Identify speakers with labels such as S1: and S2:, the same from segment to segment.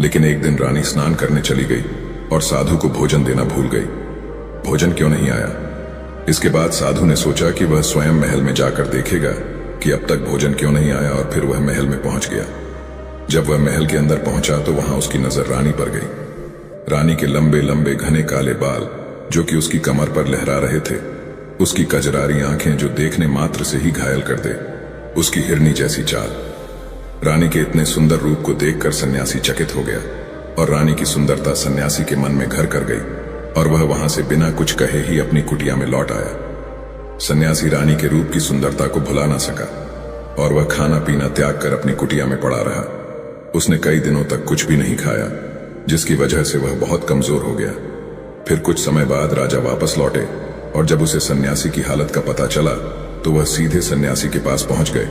S1: लेकिन एक दिन रानी स्नान करने चली गई और साधु को भोजन देना भूल गई। भोजन क्यों नहीं आया? इसके बाद साधु ने सोचा कि वह स्वयं महल में जाकर देखेगा कि अब तक भोजन क्यों नहीं आया, और फिर वह महल में पहुंच गया। जब वह महल के अंदर पहुंचा तो वहां उसकी नजर रानी पर गई। रानी के लंबे लंबे घने काले बाल जो कि उसकी कमर पर लहरा रहे थे, उसकी कजरारी आंखें जो देखने मात्र से ही घायल कर दे, उसकी हिरनी जैसी चाल। रानी के इतने सुंदर रूप को देखकर सन्यासी चकित हो गया और रानी की सुंदरता सन्यासी के मन में घर कर गई और वह वहां से बिना कुछ कहे ही अपनी कुटिया में लौट आया। सन्यासी रानी के रूप की सुंदरता को भुला ना सका और वह खाना पीना त्याग कर अपनी कुटिया में पड़ा रहा। उसने कई दिनों तक कुछ भी नहीं खाया, जिसकी वजह से वह बहुत कमजोर हो गया। फिर कुछ समय बाद राजा वापस लौटे और जब उसे सन्यासी की हालत का पता चला तो वह सीधे सन्यासी के पास पहुंच गए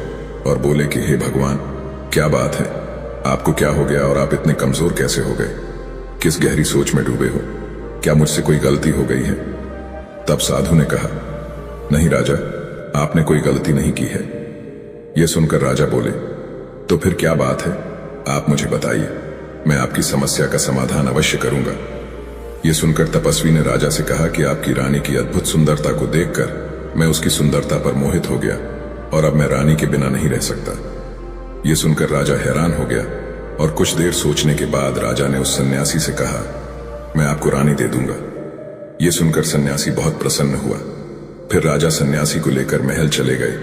S1: और बोले कि हे भगवान, क्या बात है, आपको क्या हो गया और आप इतने कमजोर कैसे हो गए? किस गहरी सोच में डूबे हो? क्या मुझसे कोई गलती हो गई है? तब साधु ने कहा, नहीं राजा, आपने कोई गलती नहीं की है। यह सुनकर राजा बोले, तो फिर क्या बात है, आप मुझे बताइए, मैं आपकी समस्या का समाधान अवश्य करूंगा। यह सुनकर तपस्वी ने राजा से कहा कि आपकी रानी की अद्भुत सुंदरता को देखकर मैं उसकी सुंदरता पर मोहित हो गया और अब मैं रानी के बिना नहीं रह सकता। यह सुनकर राजा हैरान हो गया और कुछ देर सोचने के बाद राजा ने उस सन्यासी से कहा, मैं आपको रानी दे दूंगा। यह सुनकर सन्यासी बहुत प्रसन्न हुआ। फिर राजा सन्यासी को लेकर महल चले गए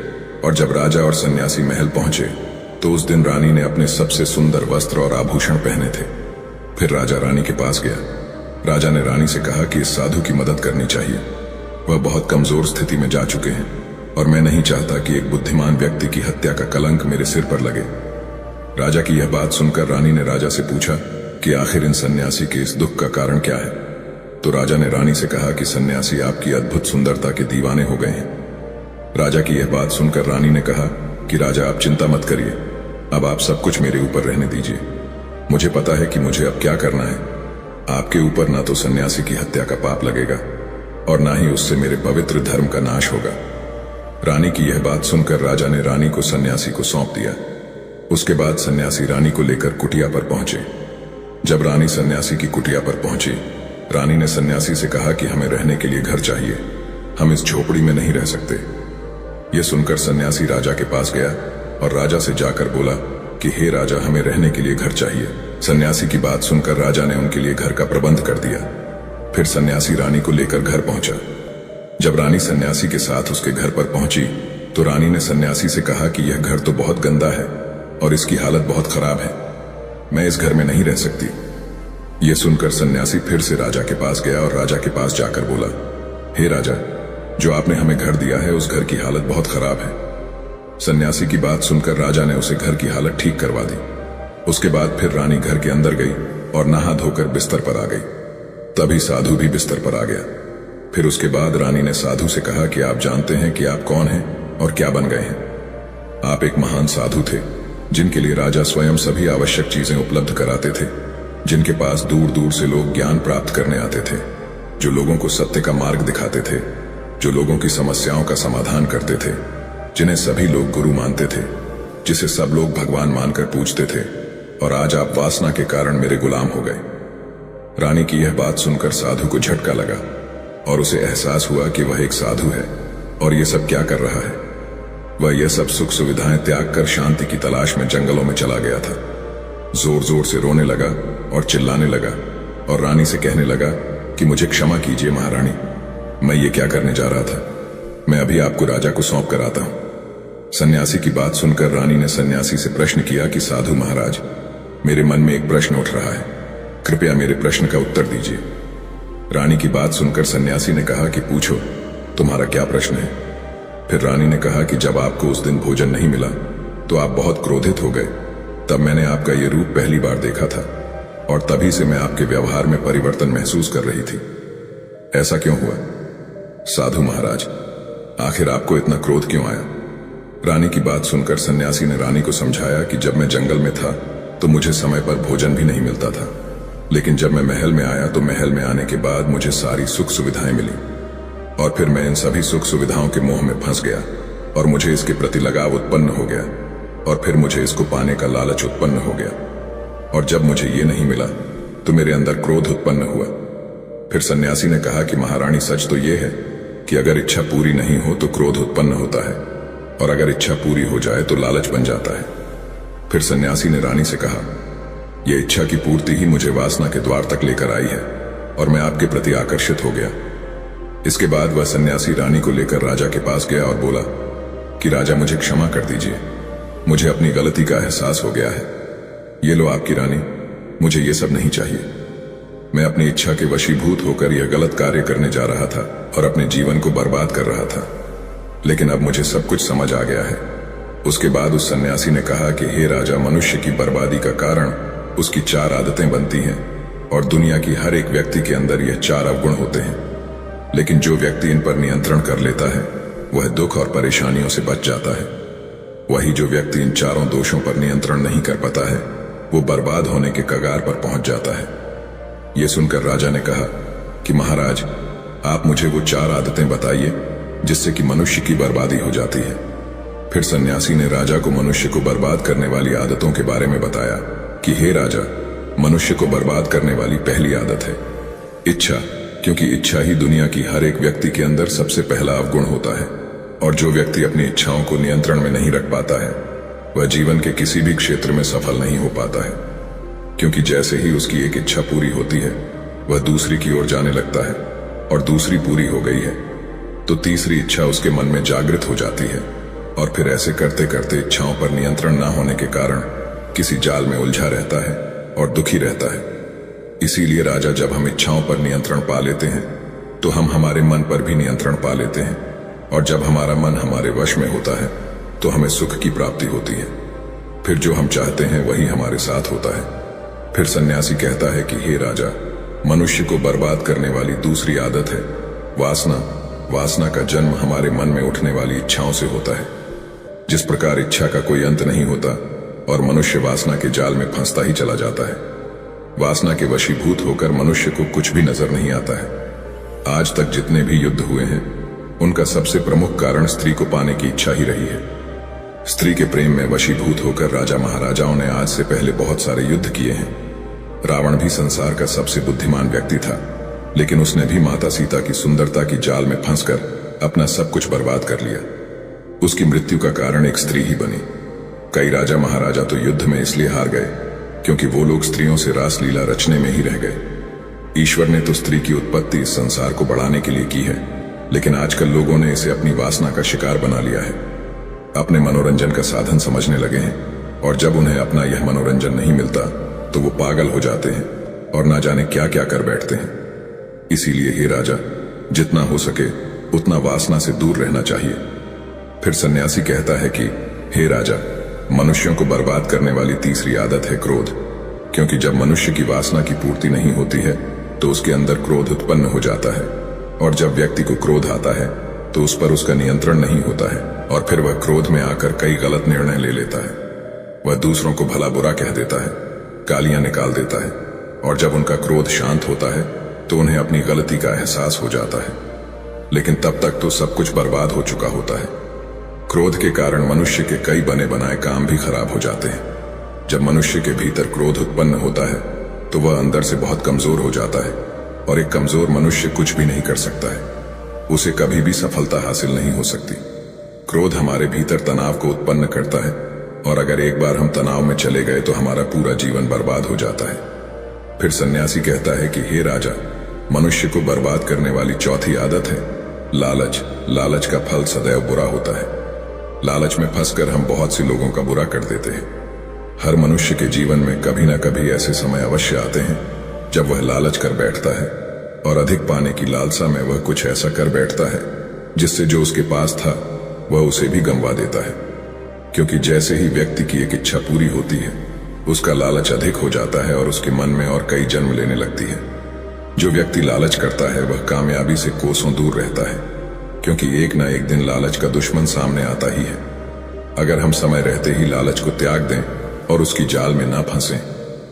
S1: और जब राजा और सन्यासी महल पहुंचे तो उस दिन रानी ने अपने सबसे सुंदर वस्त्र और आभूषण पहने थे। फिर राजा रानी के पास गया। राजा ने रानी से कहा कि इस साधु की मदद करनी चाहिए, वह बहुत कमजोर स्थिति में जा चुके हैं और मैं नहीं चाहता कि एक बुद्धिमान व्यक्ति की हत्या का कलंक मेरे सिर पर लगे। राजा की यह बात सुनकर रानी ने राजा से पूछा कि आखिर इन सन्यासी के इस दुख का कारण क्या है। तो राजा ने रानी से कहा कि सन्यासी आपकी अद्भुत सुंदरता के दीवाने हो गए हैं। राजा की यह बात सुनकर रानी ने कहा कि राजा, आप चिंता मत करिए, अब आप सब कुछ मेरे ऊपर रहने दीजिए। मुझे पता है कि मुझे अब क्या करना है। आपके ऊपर ना तो सन्यासी की हत्या का पाप लगेगा और ना ही उससे मेरे पवित्र धर्म का नाश होगा। रानी की यह बात सुनकर राजा ने रानी को सन्यासी को सौंप दिया। उसके बाद सन्यासी रानी को लेकर कुटिया पर पहुंचे। जब रानी सन्यासी की कुटिया पर पहुंची, रानी ने सन्यासी से कहा कि हमें रहने के लिए घर चाहिए, हम इस झोपड़ी में नहीं रह सकते। यह सुनकर सन्यासी राजा के पास गया और राजा से जाकर बोला कि हे राजा, हमें रहने के लिए घर चाहिए। सन्यासी की बात सुनकर राजा ने उनके लिए घर का प्रबंध कर दिया। फिर सन्यासी रानी को लेकर घर पहुंचा। जब रानी सन्यासी के साथ उसके घर पर पहुंची तो रानी ने सन्यासी से कहा कि यह घर तो बहुत गंदा है और इसकी हालत बहुत खराब है, मैं इस घर में नहीं रह सकती। यह सुनकर सन्यासी फिर से राजा के पास गया और राजा के पास जाकर बोला, हे राजा, जो आपने हमें घर दिया है उस घर की हालत बहुत खराब है। सन्यासी की बात सुनकर राजा ने उसे घर की हालत ठीक करवा दी। उसके बाद फिर रानी घर के अंदर गई और नहा धोकर बिस्तर पर आ गई। तभी साधु भी बिस्तर पर आ गया। फिर उसके बाद रानी ने साधु से कहा कि आप जानते हैं कि आप कौन हैं और क्या बन गए हैं। आप एक महान साधु थे जिनके लिए राजा स्वयं सभी आवश्यक चीजें उपलब्ध कराते थे, जिनके पास दूर दूर से लोग ज्ञान प्राप्त करने आते थे, जो लोगों को सत्य का मार्ग दिखाते थे, जो लोगों की समस्याओं का समाधान करते थे, जिन्हें सभी लोग गुरु मानते थे, जिसे सब लोग भगवान मानकर पूजते थे, और आज आप वासना के कारण मेरे गुलाम हो गए। रानी की यह बात सुनकर साधु को झटका लगा और उसे एहसास हुआ कि वह एक साधु है और यह सब क्या कर रहा है। वह यह सब सुख सुविधाएं त्याग कर शांति की तलाश में जंगलों में चला गया था। जोर जोर से रोने लगा और चिल्लाने लगा और रानी से कहने लगा कि मुझे क्षमा कीजिए महारानी, मैं ये क्या करने जा रहा था, मैं अभी आपको राजा को सौंप कर आता हूं। सन्यासी की बात सुनकर रानी ने सन्यासी से प्रश्न किया कि साधु महाराज, मेरे मन में एक प्रश्न उठ रहा है, कृपया मेरे प्रश्न का उत्तर दीजिए। रानी की बात सुनकर सन्यासी ने कहा कि पूछो, तुम्हारा क्या प्रश्न है। फिर रानी ने कहा कि जब आपको उस दिन भोजन नहीं मिला तो आप बहुत क्रोधित हो गए, तब मैंने आपका ये रूप पहली बार देखा था और तभी से मैं आपके व्यवहार में परिवर्तन महसूस कर रही थी। ऐसा क्यों हुआ? साधु महाराज, आखिर आपको इतना क्रोध क्यों आया? रानी की बात सुनकर सन्यासी ने रानी को समझाया कि जब मैं जंगल में था तो मुझे समय पर भोजन भी नहीं मिलता था, लेकिन जब मैं महल में आया तो महल में आने के बाद मुझे सारी सुख सुविधाएं मिली और फिर मैं इन सभी सुख सुविधाओं के मोह में फंस गया और मुझे इसके प्रति लगाव उत्पन्न हो गया और फिर मुझे इसको पाने का लालच उत्पन्न हो गया और जब मुझे ये नहीं मिला तो मेरे अंदर क्रोध उत्पन्न हुआ। फिर सन्यासी ने कहा कि महारानी, सच तो ये है कि अगर इच्छा पूरी नहीं हो तो क्रोध उत्पन्न होता है, और अगर इच्छा पूरी हो जाए तो लालच बन जाता है। फिर सन्यासी ने रानी से कहा, यह इच्छा की पूर्ति ही मुझे वासना के द्वार तक लेकर आई है और मैं आपके प्रति आकर्षित हो गया। इसके बाद वह सन्यासी रानी को लेकर राजा के पास गया और बोला कि राजा, मुझे क्षमा कर दीजिए, मुझे अपनी गलती का एहसास हो गया है। ये लो आपकी रानी, मुझे ये सब नहीं चाहिए। मैं अपनी इच्छा के वशीभूत होकर यह गलत कार्य करने जा रहा था और अपने जीवन को बर्बाद कर रहा था, लेकिन अब मुझे सब कुछ समझ आ गया है। उसके बाद उस सन्यासी ने कहा कि हे राजा, मनुष्य की बर्बादी का कारण उसकी 4 आदतें बनती हैं और दुनिया की हर एक व्यक्ति के अंदर यह 4 अवगुण होते हैं, लेकिन जो व्यक्ति इन पर नियंत्रण कर लेता है वह दुख और परेशानियों से बच जाता है। वही जो व्यक्ति इन 4 दोषों पर नियंत्रण नहीं कर पाता है वो बर्बाद होने के कगार पर पहुंच जाता है। यह सुनकर राजा ने कहा कि महाराज, आप मुझे वो 4 आदतें बताइए जिससे कि मनुष्य की बर्बादी हो जाती है। फिर सन्यासी ने राजा को मनुष्य को बर्बाद करने वाली आदतों के बारे में बताया कि हे राजा, मनुष्य को बर्बाद करने वाली पहली आदत है इच्छा, क्योंकि इच्छा ही दुनिया की हर एक व्यक्ति के अंदर सबसे पहला अवगुण होता है, और जो व्यक्ति अपनी इच्छाओं को नियंत्रण में नहीं रख पाता है वह जीवन के किसी भी क्षेत्र में सफल नहीं हो पाता है, क्योंकि जैसे ही उसकी एक इच्छा पूरी होती है वह दूसरी की ओर जाने लगता है, और दूसरी पूरी हो गई है तो तीसरी इच्छा उसके मन में जागृत हो जाती है, और फिर ऐसे करते करते इच्छाओं पर नियंत्रण न होने के कारण किसी जाल में उलझा रहता है और दुखी रहता है। इसीलिए राजा, जब हम इच्छाओं पर नियंत्रण पा लेते हैं तो हम हमारे मन पर भी नियंत्रण पा लेते हैं, और जब हमारा मन हमारे वश में होता है तो हमें सुख की प्राप्ति होती है। फिर जो हम चाहते हैं वही हमारे साथ होता है। फिर सन्यासी कहता है कि हे राजा, मनुष्य को बर्बाद करने वाली दूसरी आदत है वासना। वासना का जन्म हमारे मन में उठने वाली इच्छाओं से होता है। जिस प्रकार इच्छा का कोई अंत नहीं होता और मनुष्य वासना के जाल में फंसता ही चला जाता है। वासना के वशीभूत होकर मनुष्य को कुछ भी नजर नहीं आता है। आज तक जितने भी युद्ध हुए हैं उनका सबसे प्रमुख कारण स्त्री को पाने की इच्छा ही रही है। स्त्री के प्रेम में वशीभूत होकर राजा महाराजाओं ने आज से पहले बहुत सारे युद्ध किए हैं। रावण भी संसार का सबसे बुद्धिमान व्यक्ति था, लेकिन उसने भी माता सीता की सुंदरता की जाल में फंसकर अपना सब कुछ बर्बाद कर लिया। उसकी मृत्यु का कारण एक स्त्री ही बनी। कई राजा महाराजा तो युद्ध में इसलिए हार गए क्योंकि वो लोग स्त्रियों से रासलीला रचने में ही रह गए। ईश्वर ने तो स्त्री की उत्पत्ति इस संसार को बढ़ाने के लिए की है, लेकिन आजकल लोगों ने इसे अपनी वासना का शिकार बना लिया है, अपने मनोरंजन का साधन समझने लगे हैं, और जब उन्हें अपना यह मनोरंजन नहीं मिलता तो वो पागल हो जाते हैं और ना जाने क्या क्या कर बैठते हैं। इसीलिए हे राजा, जितना हो सके उतना वासना से दूर रहना चाहिए। फिर सन्यासी कहता है कि हे राजा, मनुष्यों को बर्बाद करने वाली तीसरी आदत है क्रोध, क्योंकि जब मनुष्य की वासना की पूर्ति नहीं होती है तो उसके अंदर क्रोध उत्पन्न हो जाता है, और जब व्यक्ति को क्रोध आता है तो उस पर उसका नियंत्रण नहीं होता है, और फिर वह क्रोध में आकर कई गलत निर्णय ले लेता है। वह दूसरों को भला बुरा कह देता है, गालियां निकाल देता है, और जब उनका क्रोध शांत होता है तो उन्हें अपनी गलती का एहसास हो जाता है, लेकिन तब तक तो सब कुछ बर्बाद हो चुका होता है। क्रोध के कारण मनुष्य के कई बने बनाए काम भी खराब हो जाते हैं। जब मनुष्य के भीतर क्रोध उत्पन्न होता है तो वह अंदर से बहुत कमजोर हो जाता है, और एक कमजोर मनुष्य कुछ भी नहीं कर सकता है, उसे कभी भी सफलता हासिल नहीं हो सकती। क्रोध हमारे भीतर तनाव को उत्पन्न करता है, और अगर एक बार हम तनाव में चले गए तो हमारा पूरा जीवन बर्बाद हो जाता है। फिर सन्यासी कहता है कि हे राजा, मनुष्य को बर्बाद करने वाली चौथी आदत है लालच। लालच का फल सदैव बुरा होता है। लालच में फंसकर हम बहुत से लोगों का बुरा कर देते हैं। हर मनुष्य के जीवन में कभी ना कभी ऐसे समय अवश्य आते हैं जब वह लालच कर बैठता है, और अधिक पाने की लालसा में वह कुछ ऐसा कर बैठता है जिससे जो उसके पास था वह उसे भी गंवा देता है। क्योंकि जैसे ही व्यक्ति की एक इच्छा पूरी होती है उसका लालच अधिक हो जाता है और उसके मन में और कई जन्म लेने लगती है। जो व्यक्ति लालच करता है वह कामयाबी से कोसों दूर रहता है, क्योंकि एक ना एक दिन लालच का दुश्मन सामने आता ही है। अगर हम समय रहते ही लालच को त्याग दें और उसकी जाल में ना फंसें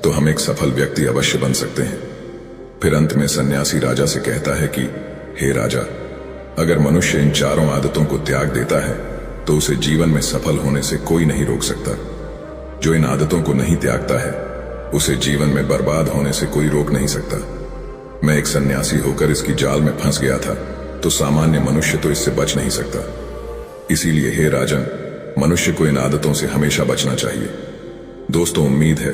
S1: तो हम एक सफल व्यक्ति अवश्य बन सकते हैं। फिर अंत में सन्यासी राजा से कहता है कि हे राजा, अगर मनुष्य इन चारों आदतों को त्याग देता है तो उसे जीवन में सफल होने से कोई नहीं रोक सकता। जो इन आदतों को नहीं त्यागता है उसे जीवन में बर्बाद होने से कोई रोक नहीं सकता। मैं एक सन्यासी होकर इसकी जाल में फंस गया था, तो सामान्य मनुष्य तो इससे बच नहीं सकता। इसीलिए हे राजन, मनुष्य को इन आदतों से हमेशा बचना चाहिए। दोस्तों, उम्मीद है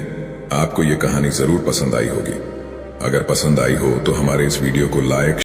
S1: आपको ये कहानी जरूर पसंद आई होगी। अगर पसंद आई हो तो हमारे इस वीडियो को लाइक